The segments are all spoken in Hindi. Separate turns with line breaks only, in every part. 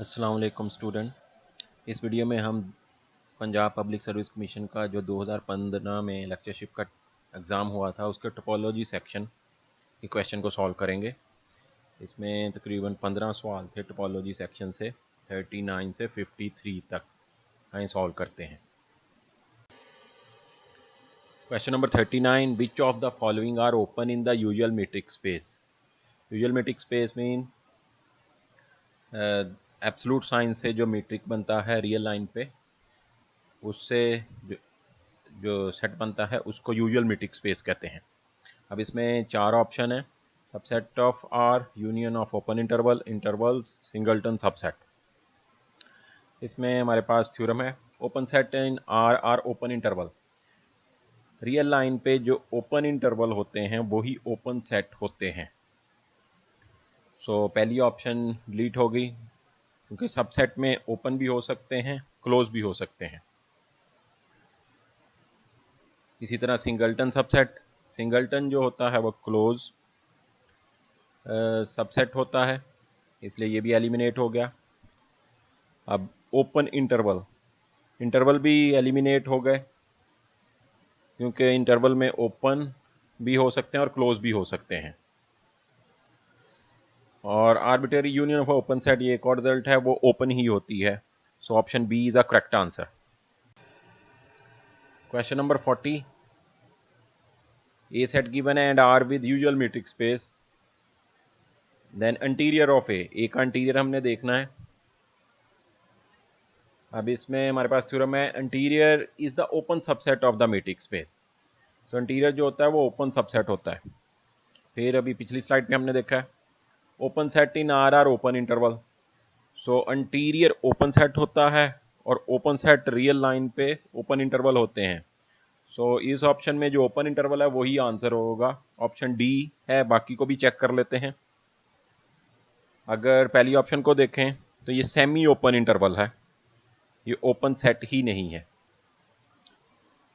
अस्सलाम वालेकुम स्टूडेंट। इस वीडियो में हम पंजाब पब्लिक सर्विस कमीशन का जो 2015 में लेक्चरशिप का एग्ज़ाम हुआ था उसके टोपोलॉजी सेक्शन के क्वेश्चन को सॉल्व करेंगे। इसमें तकरीबन 15 सवाल थे टोपोलॉजी सेक्शन से 39 से 53 तक। आइए सॉल्व करते हैं। Question number 39, which of the following are open in the usual metric space. Usual metric space mean absolute sign से जो मीट्रिक बनता है रियल लाइन पे, उससे जो सेट बनता है उसको यूजुअल मीट्रिक स्पेस कहते हैं। अब इसमें चार ऑप्शन है: subset of R, union of open interval, intervals, singleton subset. इसमें हमारे पास थ्योरम है, open set in R are open interval. Real line पे जो ओपन इंटरवल होते हैं वही ओपन सेट होते हैं। सो पहली ऑप्शन डिलीट हो गई क्योंकि सबसेट में ओपन भी हो सकते हैं, क्लोज भी हो सकते हैं। इसी तरह सिंगलटन सबसेट, सिंगलटन जो होता है वो क्लोज सबसेट होता है, इसलिए ये भी एलिमिनेट हो गया। अब ओपन इंटरवल, इंटरवल भी एलिमिनेट हो गए क्योंकि इंटरवल में ओपन भी हो सकते हैं और क्लोज भी हो सकते हैं। और arbitrary union of open set, ये एक और रिजल्ट है, वो ओपन ही होती है। So option B is a correct answer. Question number 40, A set given है and R with usual metric space, then interior of A का इंटीरियर हमने देखना है। अब इसमें हमारे पास थ्योरम है, interior is the open subset of the metric space. So interior जो होता है वो ओपन सबसेट होता है। फिर अभी पिछली स्लाइड पे हमने देखा है open set in R are open interval. So interior open set होता है और ओपन सेट रियल लाइन पे ओपन इंटरवल होते हैं। सो इस ऑप्शन में जो ओपन इंटरवल है वही आंसर होगा। ऑप्शन डी है, बाकी को भी चेक कर लेते हैं। अगर पहली ऑप्शन को देखें तो ये सेमी ओपन इंटरवल है, ये ओपन सेट ही नहीं है,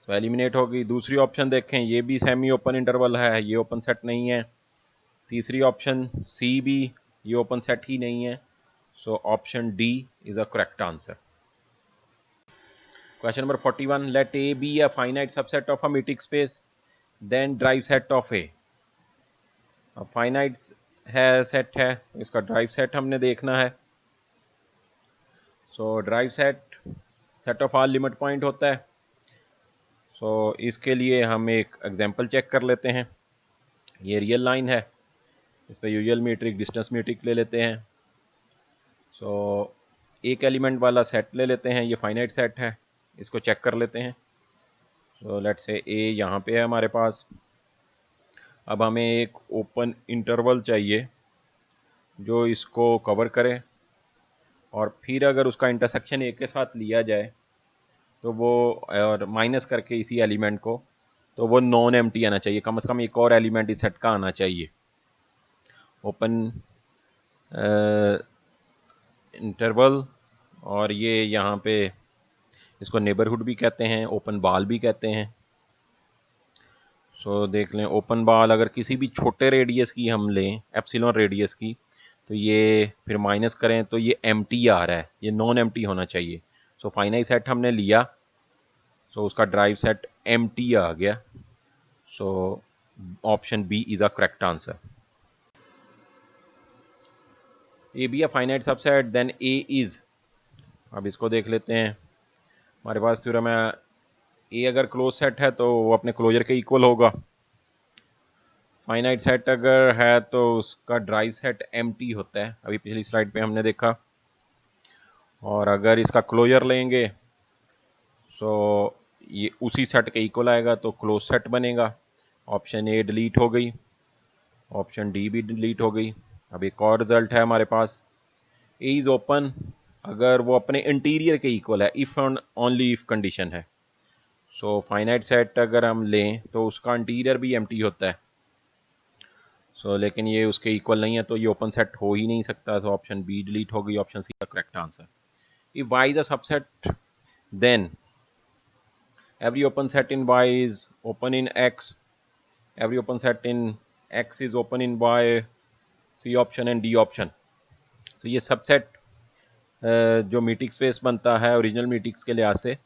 सो एलिमिनेट हो गई। दूसरी ऑप्शन देखें, ये भी सेमी ओपन इंटरवल है, ये ओपन सेट नहीं है। तीसरी ऑप्शन सी भी, ये ओपन सेट ही नहीं है। So option D is a correct answer. Question number 41, let A B a finite subset of a metric space, then derived set of A. अब फाइनाइट है, सेट है, इसका ड्राइव सेट हमने देखना है। So derived set set of all limit point होता है। सो इसके लिए हम एक एग्जांपल चेक कर लेते हैं। ये रियल लाइन है, इस पर यूजुअल मीट्रिक डिस्टेंस मीट्रिक ले लेते हैं। सो एक एलिमेंट वाला सेट ले लेते हैं, ये फाइनाइट सेट है, इसको चेक कर लेते हैं। सो लेट्स से ए यहाँ पे है हमारे पास। अब हमें एक ओपन इंटरवल चाहिए जो इसको कवर करे, और फिर अगर उसका इंटरसेक्शन ए के साथ लिया जाए तो वो, और माइनस करके इसी एलिमेंट को, तो वो नॉन एम्प्टी आना चाहिए। कम से कम एक और एलिमेंट इस सेट का आना चाहिए। ओपन इंटरवल, और ये यहाँ पे इसको नेबरहुड भी कहते हैं, ओपन बॉल भी कहते हैं। सो देख लें, ओपन बॉल अगर किसी भी छोटे रेडियस की हम लें, एप्सिलॉन रेडियस की, तो ये फिर माइनस करें तो ये एम्प्टी आ रहा है, ये नॉन एम्प्टी होना चाहिए। सो फाइनाइट सेट हमने लिया, सो उसका ड्राइव सेट एम्प्टी आ गया। So option B is a correct answer. A B a finite subset, then A is, अब इसको देख लेते हैं। हमारे पास थ्योरम है, ए अगर क्लोज सेट है तो वो अपने क्लोजर के इक्वल होगा। फाइनाइट सेट अगर है तो उसका ड्राइव सेट एम्प्टी होता है, अभी पिछली स्लाइड पे हमने देखा। और अगर इसका क्लोजर लेंगे तो ये उसी सेट के इक्वल आएगा, तो क्लोज सेट बनेगा। ऑप्शन ए डिलीट हो गई, ऑप्शन डी भी डिलीट हो गई। अब एक और रिजल्ट है हमारे पास, ए इज ओपन अगर वो अपने इंटीरियर के इक्वल है, if and only if condition है। सो फाइनाइट सेट अगर हम लें तो उसका इंटीरियर भी एम्प्टी होता है। सो लेकिन ये उसके इक्वल नहीं है, तो ये ओपन सेट हो ही नहीं सकता। सो ऑप्शन बी डिलीट हो गई, ऑप्शन सी का correct answer. If y is a subset, then every open set in y is open in x, every open set in x is open in y, c option and d option. So ये सबसेट जो मीटिंग स्पेस बनता है ओरिजिनल मीटिंग्स के लिहाज से,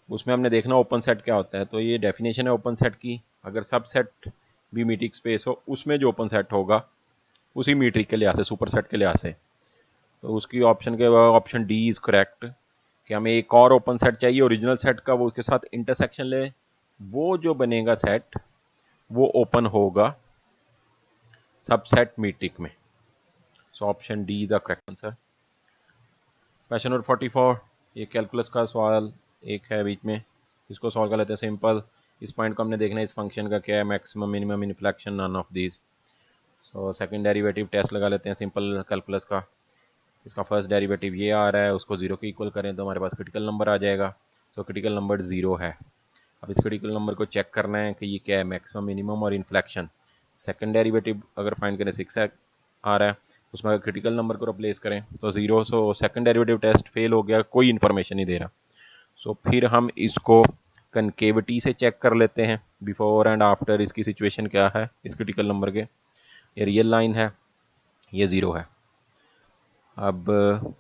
उसमें हमने देखना ओपन सेट क्या होता है। तो ये डेफिनेशन है ओपन सेट की, अगर सब सेट भी मीटिंग स्पेस हो उसमें जो ओपन सेट होगा उसी मीट्रिक के लिहाज से, सुपर सेट के लिहाज से, तो उसकी ऑप्शन डी इज़ करेक्ट कि हमें एक और ओपन सेट चाहिए ओरिजिनल सेट का, वो उसके साथ इंटरसेक्शन ले, वो जो बनेगा सेट वो ओपन होगा सबसेट मीट्रिक में। सो option D is the correct answer. Question number 44, ये कैलकुलस का सवाल एक है बीच में, इसको सॉल्व कर लेते हैं सिंपल। इस पॉइंट को हमने देखना है इस फंक्शन का क्या है, maximum minimum inflection none of these. So second derivative test लगा लेते हैं सिंपल कैलकुलस का। इसका फर्स्ट डेरिवेटिव ये आ रहा है, उसको जीरो के इक्वल करें तो हमारे पास क्रिटिकल नंबर आ जाएगा। सो क्रिटिकल नंबर जीरो है। अब इस क्रिटिकल नंबर को चेक करना है कि ये क्या है, मैक्सिमम मिनिमम और इन्फ्लेक्शन। सेकंड डेरिवेटिव अगर फाइंड करें 6 आ रहा है, उसमें अगर क्रिटिकल नंबर को रिप्लेस करें तो zero. So second derivative test fail हो गया, कोई इन्फॉर्मेशन नहीं दे रहा। सो फिर हम इसको कनकेविटी से चेक कर लेते हैं, बिफोर एंड आफ्टर इसकी सिचुएशन क्या है इस क्रिटिकल नंबर के। ये रियल लाइन है, ये ज़ीरो है। अब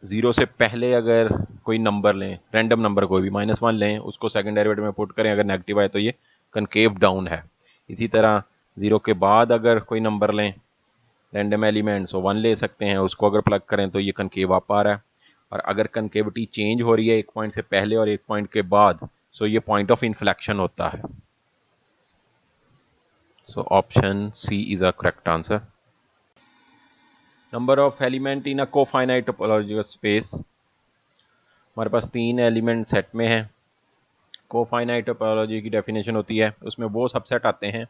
ज़ीरो से पहले अगर कोई नंबर लें, रैंडम नंबर कोई भी, -1 लें, उसको सेकंड डेरिवेटिव में पुट करें, अगर नेगेटिव आए तो ये कनकेव डाउन है। इसी तरह ज़ीरो के बाद अगर कोई नंबर लें रैंडम एलिमेंट, सो 1 ले सकते हैं, उसको अगर प्लग करें तो ये कनकेव आप आ रहा है। और अगर कनकेविटी चेंज हो रही है एक पॉइंट से पहले और एक पॉइंट के बाद, सो ये पॉइंट ऑफ इन्फ्लेक्शन होता है। So option C is a correct answer. Number of element in a cofinite topological space, हमारे पास 3 एलिमेंट सेट में है। कोफाइनाइट टोपोलॉजी की डेफिनेशन होती है, उसमें वो सबसेट आते हैं,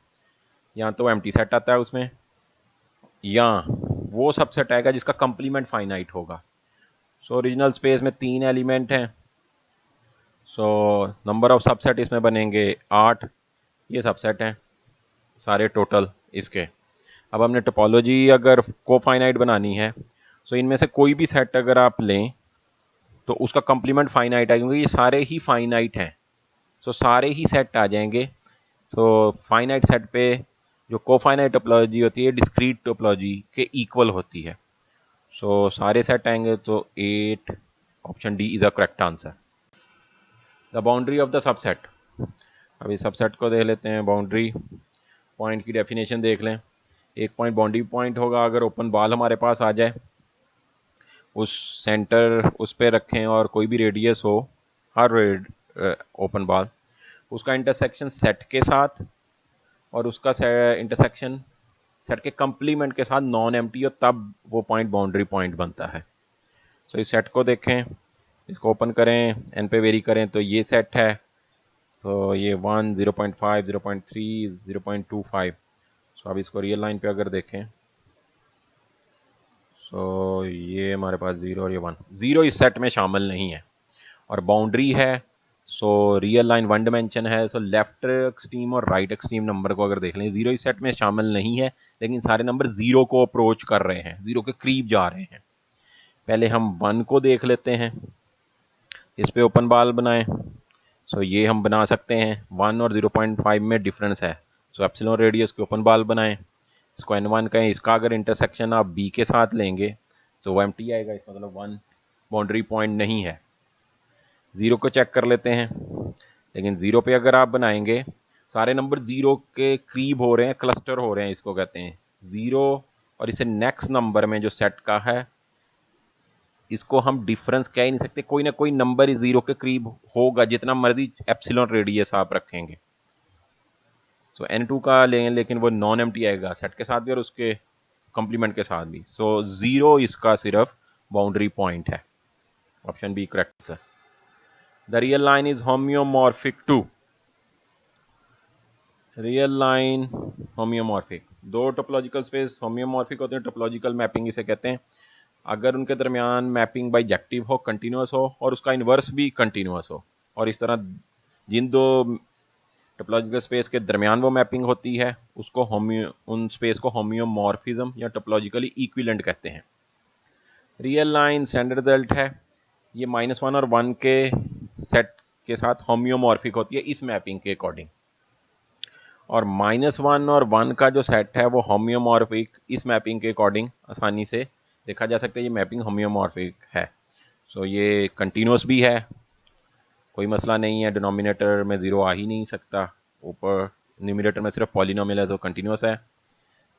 या तो एम्प्टी सेट आता है उसमें, या वो सबसेट आएगा जिसका कंप्लीमेंट फाइनाइट होगा। सो ओरिजिनल स्पेस में 3 एलिमेंट हैं। सो नंबर ऑफ सबसेट इसमें बनेंगे 8, ये सबसेट हैं सारे टोटल इसके। अब हमने टोपोलॉजी अगर कोफाइनाइट बनानी है, सो इनमें से कोई भी सेट अगर आप लें तो उसका कंप्लीमेंट फाइनाइट आएगा, क्योंकि ये सारे ही फाइनाइट हैं। सो सारे ही सेट आ जाएंगे। सो फाइनाइट सेट पे जो कोफाइनाइट टोपोलॉजी होती है डिस्क्रीट टोपोलॉजी के इक्वल होती है। सो सारे सेट आएंगे, तो 8, option D is a correct answer. The boundary of the subset, अभी सबसेट को देख लेते हैं। बाउंड्री पॉइंट की डेफिनेशन देख लें। एक पॉइंट बाउंड्री पॉइंट होगा अगर ओपन बॉल हमारे पास आ जाए, उस सेंटर उस पर रखें और कोई भी रेडियस हो, हर ओपन बॉल, उसका इंटरसेक्शन सेट के साथ और उसका इंटरसेक्शन सेट के कंप्लीमेंट के साथ नॉन एम्प्टी हो, तब वो पॉइंट बाउंड्री पॉइंट बनता है। सो इस सेट को देखें, इसको ओपन करें, एन पे वेरी करें तो ये सेट है। सो ये 1, 0.5, 0.3, 0.25। सो अब इसको रियल लाइन पे अगर देखें, सो ये हमारे पास 0 और ये 1, 0 इस सेट में शामिल नहीं है। और बाउंड्री है, सो रियल लाइन 1 डायमेंशन है। सो लेफ्ट एक्सट्रीम और राइट एक्सट्रीम नंबर को अगर देख लें, 0 इस सेट में शामिल नहीं है, लेकिन सारे नंबर 0 को अप्रोच कर रहे हैं, 0 के करीब जा रहे हैं। पहले हम 1 को देख लेते हैं, इस पे ओपन बॉल बनाएं। सो ये हम बना सकते हैं, 1 और 0.5 में डिफरेंस है। सो एप्सिलॉन रेडियस के ओपन बॉल बनाएं, इसको n1 कहें। इसका अगर इंटरसेक्शन आप b के साथ लेंगे तो वो एम्प्टी आएगा, इसका मतलब 1 बाउंड्री पॉइंट नहीं है। 0 को चेक कर लेते हैं, लेकिन 0 पे अगर आप बनाएंगे, सारे नंबर 0 के करीब हो रहे हैं, क्लस्टर हो रहे हैं, इसको कहते हैं 0। और इसे नेक्स्ट नंबर में जो सेट का है, इसको हम डिफरेंस कह ही नहीं सकते, कोई ना कोई नंबर इस 0 के करीब होगा, जितना मर्जी एप्सिलॉन रेडियस आप रखेंगे। सो n2 का लें, लेकिन वो नॉन एम्प्टी आएगा सेट के साथ भी और उसके कंप्लीमेंट के साथ भी। सो 0 इसका सिर्फ बाउंड्री पॉइंट है, option B correct sir. The real line is homeomorphic to, real line homeomorphic, दो टोपोलॉजिकल स्पेस होम्योमॉर्फिक होते हैं, टोपोलॉजिकल मैपिंग इसे कहते हैं, अगर उनके दरमियान मैपिंग बाइजेक्टिव हो, कंटिन्यूस हो, और उसका इन्वर्स भी कंटिन्यूस हो। और इस तरह जिन दो टोपोलॉजिकल स्पेस के दरमियान वो मैपिंग होती है, उसको उन स्पेस को होम्योमॉर्फिज्म या टोपोलॉजिकली इक्विवेलेंट कहते हैं। रियल लाइन स्टैंडर्ड रिजल्ट है, ये -1 और 1 के सेट के साथ होम्योमॉर्फिक होती है इस मैपिंग के अकॉर्डिंग, और -1 और 1 का जो सेट है वो होम्योमॉर्फिक इस मैपिंग के अकॉर्डिंग आसानी से देखा जा सकता है ये मैपिंग होम्योमॉर्फिक है। सो ये कंटिन्यूस भी है, कोई मसला नहीं है, डिनोमिनेटर में ज़ीरो आ ही नहीं सकता, ऊपर न्यूमिनेटर में सिर्फ पॉलिनोमियल है, जो कंटिन्यूस है।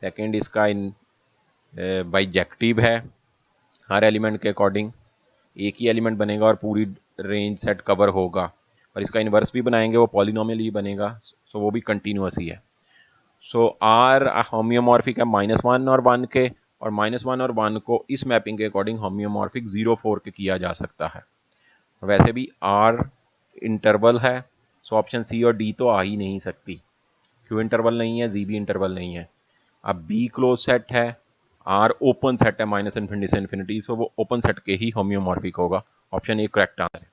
सेकंड इसका बाइजेक्टिव है, हर एलिमेंट के अकॉर्डिंग एक ही एलिमेंट बनेगा और पूरी रेंज सेट कवर होगा, और इसका इन्वर्स भी बनाएंगे वो पॉलिनोमियल ही बनेगा, सो वो भी कंटिन्यूस ही है। सो आर होम्योमॉर्फिक है -1 और 1 के, और -1 और 1 को इस मैपिंग के अकॉर्डिंग होम्योमॉर्फिक 0 4 के किया जा सकता है। वैसे भी आर इंटरवल है, सो ऑप्शन सी और डी तो आ ही नहीं सकती, क्यू इंटरवल नहीं है, जी भी इंटरवल नहीं है। अब बी क्लोज सेट है, आर ओपन सेट है माइनस इन्फिनिटी से इन्फिनिटी, सो वो ओपन सेट के ही होम्योमॉर्फिक होगा, ऑप्शन ए करेक्ट आंसर है।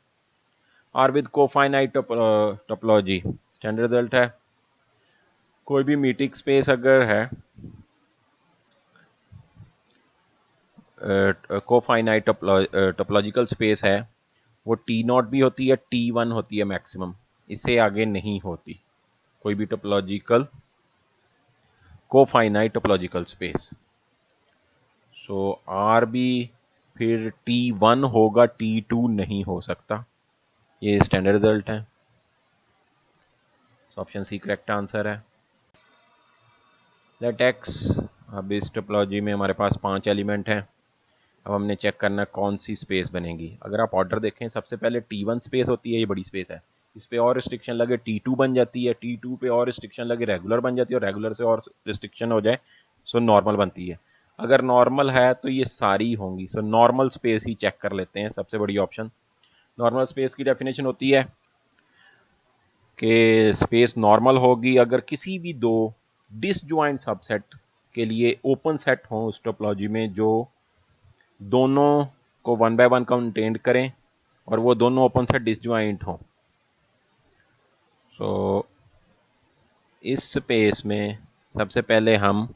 R with cofinite topology standard result है, कोई भी मीटिंग स्पेस अगर है कोफाइनाइट टोपोलॉजिकल स्पेस है, वो टी नॉट भी होती है, T1 होती है मैक्सिमम, इससे आगे नहीं होती कोई भी topological cofinite topological space. So R भी फिर T1 होगा, T2 नहीं हो सकता, ये स्टैंडर्ड रिजल्ट है, ऑप्शन सी करेक्ट आंसर है। लेट एक्स, अब इस टोपोलॉजी में हमारे पास 5 एलिमेंट हैं, अब हमने चेक करना कौन सी स्पेस बनेगी। अगर आप ऑर्डर देखें, सबसे पहले T1 स्पेस होती है, ये बड़ी स्पेस है, इस पर और रिस्ट्रिक्शन लगे T2 बन जाती है, T2 पे और रिस्ट्रिक्शन लगे रेगुलर बन जाती है, और रेगुलर से और रिस्ट्रिक्शन हो जाए सो नॉर्मल बनती है। अगर नॉर्मल है तो ये सारी होंगी, सो नॉर्मल स्पेस ही चेक कर लेते हैं, सबसे बड़ी ऑप्शन। नॉर्मल स्पेस की डेफिनेशन होती है कि स्पेस नॉर्मल होगी अगर किसी भी दो डिसजॉइंट सबसेट के लिए ओपन सेट हो उस टोपोलॉजी में, जो दोनों को 1 बाय 1 कंटेन करें और वो दोनों ओपन सेट डिसजॉइंट हों। सो इस स्पेस में सबसे पहले हम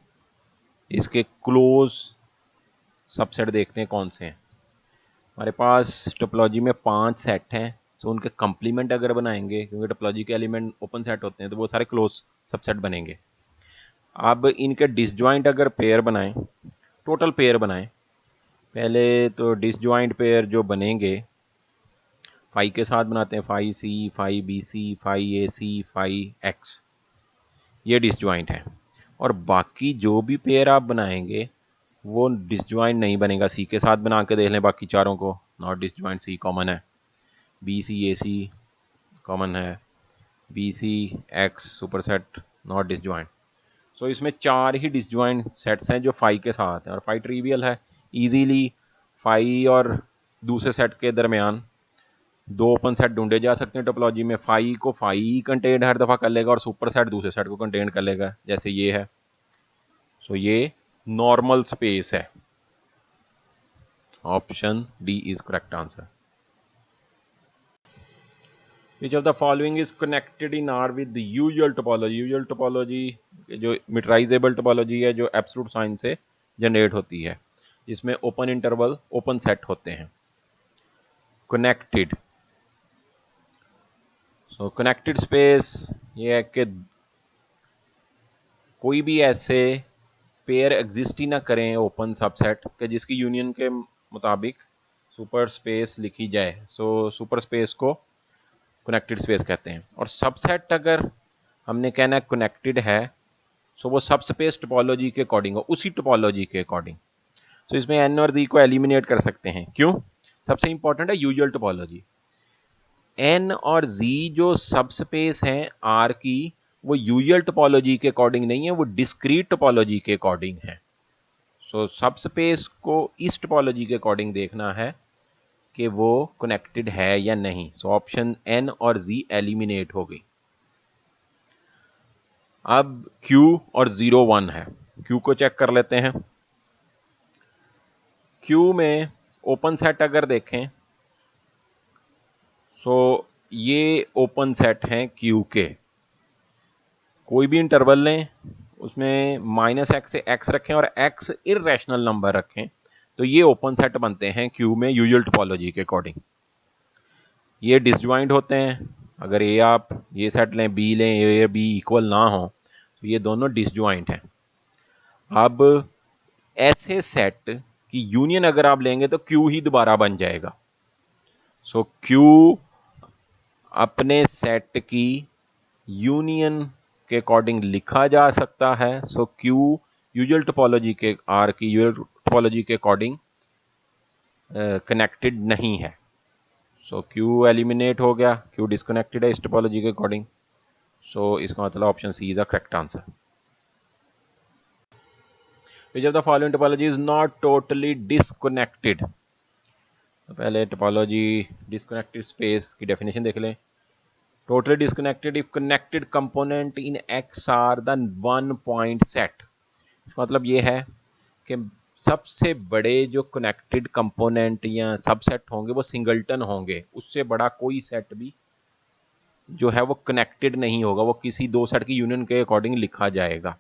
इसके क्लोज सबसेट देखते हैं कौन से हैं। हमारे पास टोपोलॉजी में 5 सेट हैं, सो उनके कंप्लीमेंट अगर बनाएंगे, क्योंकि टोपोलॉजी के एलिमेंट ओपन सेट होते हैं, तो वो सारे क्लोज सबसेट बनेंगे। अब इनके डिसजॉइंट अगर पेयर बनाएं, टोटल पेयर बनाएं, पहले तो डिसजॉइंट पेयर जो बनेंगे फाई के साथ बनाते हैं, फाई सी, फाई बी सी, फाई ए सी, फाई एक्स, ये डिसजॉइंट है। और बाकी जो भी पेयर आप बनाएंगे वो डिसजॉइंट नहीं बनेगा। सी के साथ बना के देख लें बाकी चारों को, नॉट डिसजॉइंट, सी कॉमन है, B C A C common है, B C X superset not disjoint. So इसमें 4 ही डिसजॉइंट सेट्स हैं जो फाई के साथ हैं, और फाई ट्रिवियल है, इजीली फाई और दूसरे सेट के दरमियान 2 ओपन सेट ढूंढे जा सकते हैं टोपोलॉजी में। फाई को फाई कंटेन हर दफ़ा कर लेगा और सुपर सेट दूसरे सेट को कंटेन कर लेगा, जैसे ये है। सो ये नॉर्मल स्पेस है, option D is correct answer. Which of the following is connected in are with usual topology. Usual topology जो मिटराइजेबल टोपोलॉजी है, जो एब्सोल्यूट साइन से जनरेट होती है, जिसमें ओपन इंटरवल ओपन सेट होते हैं। कनेक्टेड, सो कनेक्टेड स्पेस ये है कि कोई भी ऐसे पेयर एग्जिस्ट ही ना करें ओपन सबसेट के जिसकी यूनियन के मुताबिक सुपर स्पेस लिखी जाए। सो सुपर स्पेस को कनेक्टेड स्पेस कहते हैं। और सबसेट अगर हमने कहना है कनेक्टेड है, सो वो सब स्पेस टोपोलॉजी के अकॉर्डिंग हो, उसी टोपोलॉजी के अकॉर्डिंग। सो इसमें एन और जी को एलिमिनेट कर सकते हैं, क्यों? सबसे इंपॉर्टेंट है यूजुअल टोपोलॉजी। एन और जी जो सब स्पेस हैं आर की, वो यूजुअल टोपोलॉजी के अकॉर्डिंग नहीं है, वो डिस्क्रीट टोपोलॉजी के अकॉर्डिंग है। सो सब स्पेस को इस टोपोलॉजी के अकॉर्डिंग देखना है कि वो कनेक्टेड है या नहीं। सो ऑप्शन एन और जी एलिमिनेट हो गई। अब Q और 0 1 है, Q को चेक कर लेते हैं। Q में ओपन सेट अगर देखें, सो ये ओपन सेट हैं Q के, कोई भी इंटरवल लें उसमें -x से x रखें और x इर्रेशनल नंबर रखें, तो ये ओपन सेट बनते हैं Q में यूजुअल टोपोलॉजी के अकॉर्डिंग। ये डिसजॉइंट होते हैं, अगर ए आप ये सेट लें, बी लें, ए बी इक्वल ना हो, तो ये दोनों डिसजॉइंट हैं। अब ऐसे सेट कि यूनियन अगर आप लेंगे तो क्यू ही दोबारा बन जाएगा। सो क्यू अपने सेट की यूनियन के अकॉर्डिंग लिखा जा सकता है। सो क्यू यूजुअल टोपोलॉजी के आर की यूजुअल टोपोलॉजी के अकॉर्डिंग कनेक्टेड नहीं है। सो क्यू एलिमिनेट हो गया, क्यू डिस्कनेक्टेड है इस टोपोलॉजी के अकॉर्डिंग। सो इसका मतलब option C is the correct answer. Which of the following topology is not totally disconnected. तो पहले टोपोलॉजी डिस्कनेक्टेड स्पेस की डेफिनेशन देख लें। Totally disconnected if connected component in X are the one point set. इसका मतलब ये है कि सबसे बड़े जो कनेक्टेड कंपोनेंट या सबसेट होंगे वो सिंगलटन होंगे, उससे बड़ा कोई सेट भी जो है वो कनेक्टेड नहीं होगा, वो किसी दो सेट की यूनियन के अकॉर्डिंग लिखा जाएगा।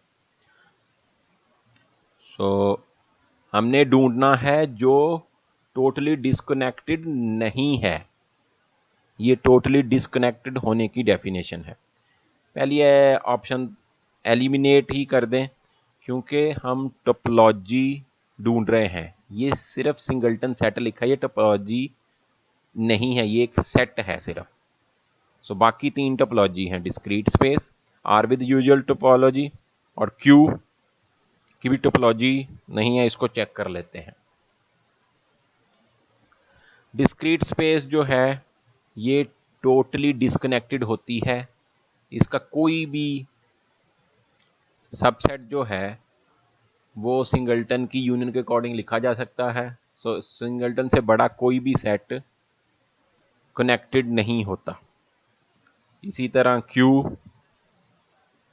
सो हमने ढूंढना है जो टोटली डिस्कनेक्टेड नहीं है। ये टोटली डिस्कनेक्टेड होने की डेफिनेशन है। पहली ऑप्शन एलिमिनेट ही कर दें, क्योंकि हम टोपोलॉजी ढूंढ रहे हैं। ये सिर्फ सिंगलटन सेट लिखा है, ये टोपोलॉजी नहीं है, ये एक सेट है सिर्फ। सो बाकी तीन टोपोलॉजी हैं, discrete space, R with usual topology और क्यू की भी टोपोलॉजी नहीं है। इसको चेक कर लेते हैं। डिस्क्रीट स्पेस जो है ये टोटली डिस्कनेक्टेड होती है। इसका कोई भी सबसेट जो है वो सिंगलटन की यूनियन के अकॉर्डिंग लिखा जा सकता है। सो सिंगलटन से बड़ा कोई भी सेट कनेक्टेड नहीं होता। इसी तरह क्यू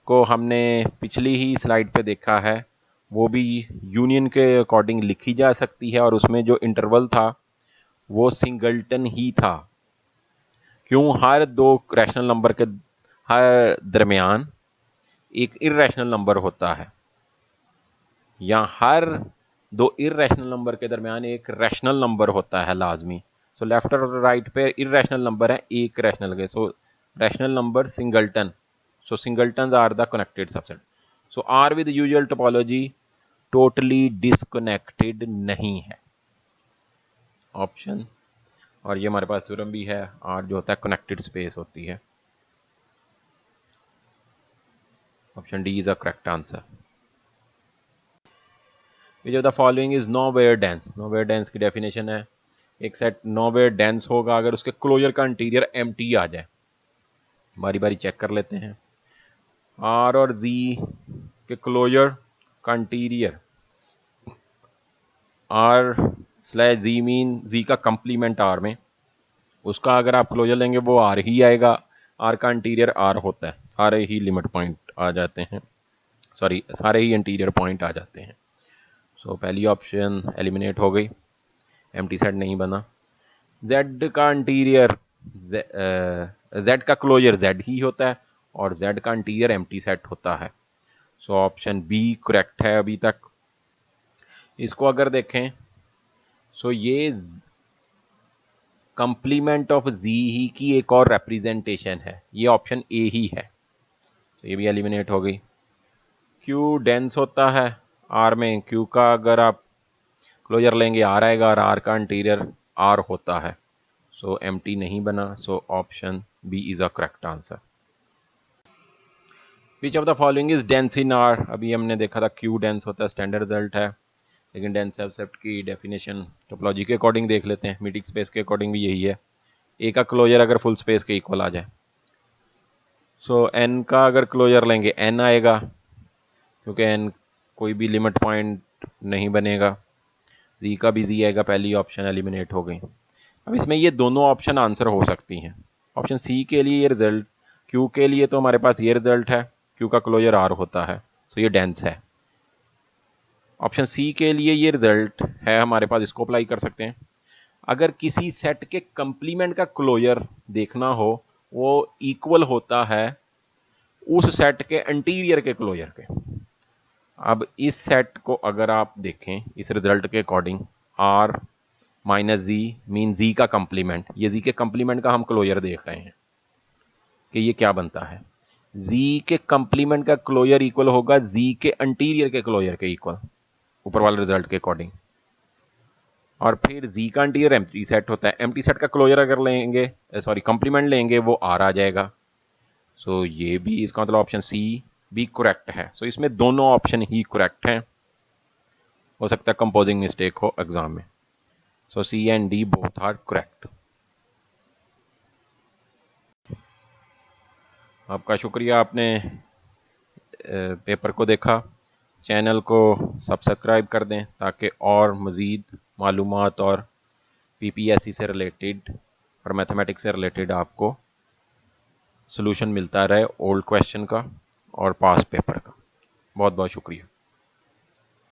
को हमने पिछली ही स्लाइड पे देखा है, वो भी यूनियन के अकॉर्डिंग लिखी जा सकती है और उसमें जो इंटरवल था वो सिंगलटन ही था। क्यों? हर दो रैशनल नंबर के हर दरमियान एक इररेशनल नंबर होता है, या हर दो इररेशनल नंबर के दरमियान एक रैशनल नंबर होता है लाजमी। सो लेफ्ट और राइट पे इररेशनल नंबर है, एक रैशनल के। So rational number singleton, so singleton are the connected subset. So R with usual topology totally disconnected नहीं है ऑप्शन। और ये हमारे पास थ्योरम भी है, आर जो होता है कनेक्टेड स्पेस होती है। Option D is a correct answer. Which of the following is nowhere dense. Nowhere dense की डेफिनेशन है, एक सेट नोवेयर डेंस होगा अगर उसके क्लोजर का इंटीरियर एम्प्टी आ जाए। बारी बारी चेक कर लेते हैं। आर और जी के क्लोजर का interior are slash G mean G का कंप्लीमेंट आर में, उसका अगर आप क्लोजर लेंगे वो आर ही आएगा। आर का इंटीरियर आर होता है, सारे ही लिमिट पॉइंट आ जाते हैं, सॉरी सारे ही इंटीरियर पॉइंट आ जाते हैं। सो पहली ऑप्शन एलिमिनेट हो गई, एम्प्टी सेट नहीं बना। जेड का इंटीरियर जेड का क्लोजर जेड ही होता है और जेड का इंटीरियर एम्प्टी सेट होता है। सो ऑप्शन बी करेक्ट है अभी तक। इसको अगर देखें सो ये कंप्लीमेंट ऑफ जी ही की एक और रिप्रेजेंटेशन है, ये ऑप्शन ए ही है। तो ये भी एलिमिनेट हो गई। क्यू डेंस होता है आर में, क्यू का अगर आप क्लोजर लेंगे आर आएगा और आर का इंटीरियर आर होता है। सो एम्प्टी नहीं बना। So option B is a correct answer. Which of the following is dense in R. अभी हमने देखा था क्यू डेंस होता है, स्टैंडर्ड रिजल्ट है, लेकिन डेंस सबसेट की डेफिनेशन टोपोलॉजी के अकॉर्डिंग देख लेते हैं। मीटिंग स्पेस के अकॉर्डिंग भी यही है, ए का क्लोजर अगर फुल स्पेस के इक्वल आ जाए। सो एन का अगर क्लोजर लेंगे एन आएगा, क्योंकि एन कोई भी लिमिट पॉइंट नहीं बनेगा। जी का भी जी आएगा, पहली ऑप्शन एलिमिनेट हो गई। अब इसमें ये दोनों ऑप्शन आंसर हो सकती हैं। ऑप्शन सी के लिए ये रिजल्ट, क्यू के लिए तो हमारे पास ये रिजल्ट है, क्यू का क्लोजर आर होता है, सो ये डेंस है। ऑप्शन सी के लिए ये रिजल्ट है हमारे पास, इसको अप्लाई कर सकते हैं। अगर किसी सेट के कंप्लीमेंट का क्लोजर देखना हो, वो इक्वल होता है उस सेट के इंटीरियर के क्लोजर के। अब इस सेट को अगर आप देखें इस रिजल्ट के according, R minus G mean G का कंप्लीमेंट, ये जी के कंप्लीमेंट का हम क्लोजर देख रहे हैं कि ये क्या बनता है। जी के कंप्लीमेंट का क्लोजर इक्वल होगा जी के इंटीरियर के क्लोजर के इक्वल, ऊपर वाले रिजल्ट के अकॉर्डिंग। और फिर जी का इंटीरियर एम्प्टी सेट होता है। एम्प्टी सेट का क्लोजर अगर लेंगे, सॉरी कंप्लीमेंट लेंगे, वो आर आ जाएगा। सो ये भी इसका मतलब ऑप्शन सी भी करेक्ट है। सो इसमें दोनों ऑप्शन ही करेक्ट हैं। हो सकता है कंपोजिंग मिस्टेक हो एग्जाम में। So C and D both are correct. आपका शुक्रिया, आपने पेपर को देखा। चैनल को सब्सक्राइब कर दें ताकि और मज़ीद मालूमात और पीपीएससी से रिलेटेड और मैथमेटिक्स से रिलेटेड आपको सॉल्यूशन मिलता रहे ओल्ड क्वेश्चन का और पास्ट पेपर का। बहुत बहुत शुक्रिया।